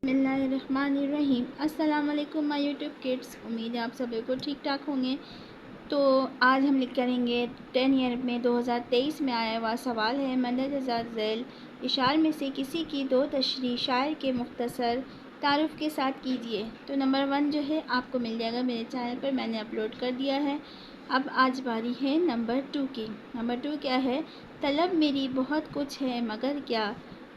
بسم اللہ الرحمن الرحیم۔ السلام علیکم مائی یوٹیوب کڈس، امید ہے آپ سب کو ٹھیک ٹھاک ہوں گے۔ تو آج ہم کریں گے 10 ایئر میں 2023 میں آیا ہوا سوال ہے، مندرجہ ذیل اشعار میں سے کسی کی دو تشریح شاعر کے مختصر تعارف کے ساتھ کیجیے۔ تو نمبر 1 جو ہے آپ کو مل جائے گا میرے چینل پر، میں نے اپلوڈ کر دیا ہے۔ اب آج باری ہے نمبر 2 کی۔ نمبر 2 کیا ہے؟ طلب میری بہت کچھ ہے مگر کیا،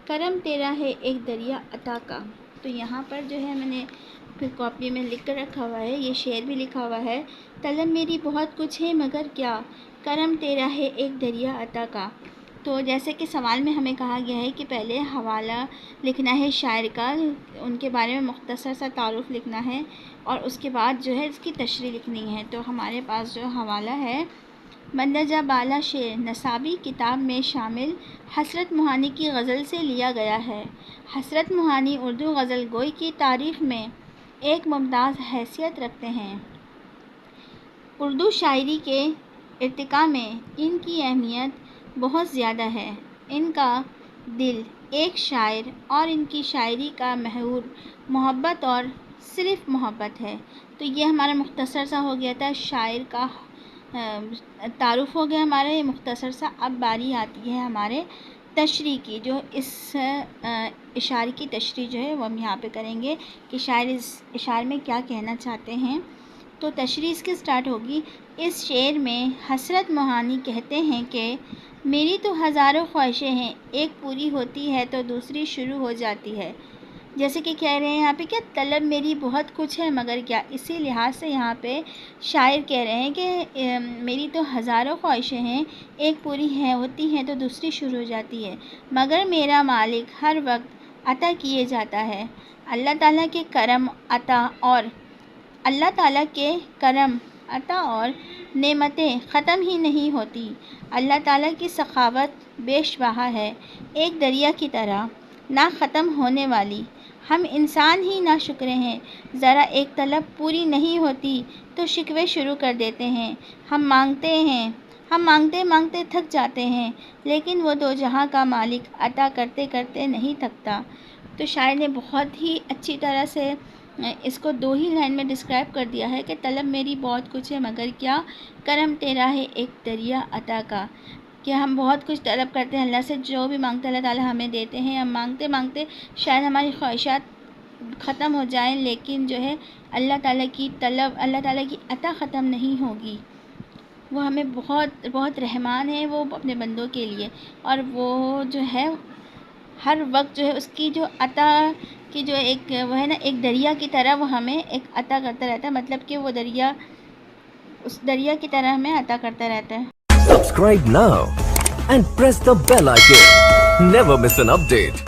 کرم تیرا ہے ایک دریا عطا کا۔ تو یہاں پر جو ہے میں نے پھر کاپی میں لکھ کر رکھا ہوا ہے، یہ شعر بھی لکھا ہوا ہے، طلب میری بہت کچھ ہے مگر کیا، کرم تیرا ہے ایک دریا عطا کا۔ تو جیسے کہ سوال میں ہمیں کہا گیا ہے کہ پہلے حوالہ لکھنا ہے شاعر کا، ان کے بارے میں مختصر سا تعارف لکھنا ہے اور اس کے بعد جو ہے اس کی تشریح لکھنی ہے۔ تو ہمارے پاس جو حوالہ ہے مندرجہ بالا شعر نصابی کتاب میں شامل حسرت موہانی کی غزل سے لیا گیا ہے۔ حسرت موہانی اردو غزل گوئی کی تاریخ میں ایک ممتاز حیثیت رکھتے ہیں۔ اردو شاعری کے ارتقاء میں ان کی اہمیت بہت زیادہ ہے۔ ان کا دل ایک شاعر اور ان کی شاعری کا محور محبت اور صرف محبت ہے۔ تو یہ ہمارا مختصر سا ہو گیا تھا، شاعر کا تعارف ہو گیا ہمارا یہ مختصر سا۔ اب باری آتی ہے ہمارے تشریح کی، جو اس اشعار کی تشریح جو ہے وہ ہم یہاں پہ کریں گے کہ شاعر اس اشعار میں کیا کہنا چاہتے ہیں۔ تو تشریح اس کی سٹارٹ ہوگی۔ اس شعر میں حسرت موہانی کہتے ہیں کہ میری تو ہزاروں خواہشیں ہیں، ایک پوری ہوتی ہے تو دوسری شروع ہو جاتی ہے۔ جیسے کہ کہہ رہے ہیں یہاں پہ کیا، طلب میری بہت کچھ ہے مگر کیا، اسی لحاظ سے یہاں پہ شاعر کہہ رہے ہیں کہ میری تو ہزاروں خواہشیں ہیں، ایک پوری ہوتی ہیں تو دوسری شروع ہو جاتی ہے، مگر میرا مالک ہر وقت عطا کیے جاتا ہے۔ اللہ تعالیٰ کے کرم عطا اور نعمتیں ختم ہی نہیں ہوتی۔ اللہ تعالیٰ کی سخاوت بے شباہہ ہے، ایک دریا کی طرح نہ ختم ہونے والی۔ ہم انسان ہی ناشکرے ہیں، ذرا ایک طلب پوری نہیں ہوتی تو شکوے شروع کر دیتے ہیں۔ ہم مانگتے مانگتے تھک جاتے ہیں، لیکن وہ دو جہاں کا مالک عطا کرتے کرتے نہیں تھکتا۔ تو شاعر نے بہت ہی اچھی طرح سے اس کو 2 ہی لائن میں ڈسکرائب کر دیا ہے کہ طلب میری بہت کچھ ہے مگر کیا، کرم تیرا ہے ایک دریا عطا کا۔ کہ ہم بہت کچھ طلب کرتے ہیں اللہ سے، جو بھی مانگتے اللہ تعالیٰ ہمیں دیتے ہیں۔ ہم مانگتے مانگتے شاید ہماری خواہشات ختم ہو جائیں، لیکن جو ہے اللہ تعالیٰ کی عطا ختم نہیں ہوگی۔ وہ ہمیں بہت بہت رحمان ہے وہ اپنے بندوں کے لیے، اور وہ جو ہے ہر وقت جو ہے اس کی جو عطا کی جو ایک وہ ہے نا، ایک دریا کی طرح وہ ہمیں ایک عطا کرتا رہتا ہے، مطلب کہ وہ دریا اس دریا کی طرح ہمیں عطا کرتا رہتا ہے۔ Subscribe now and press the bell icon. Never miss an update.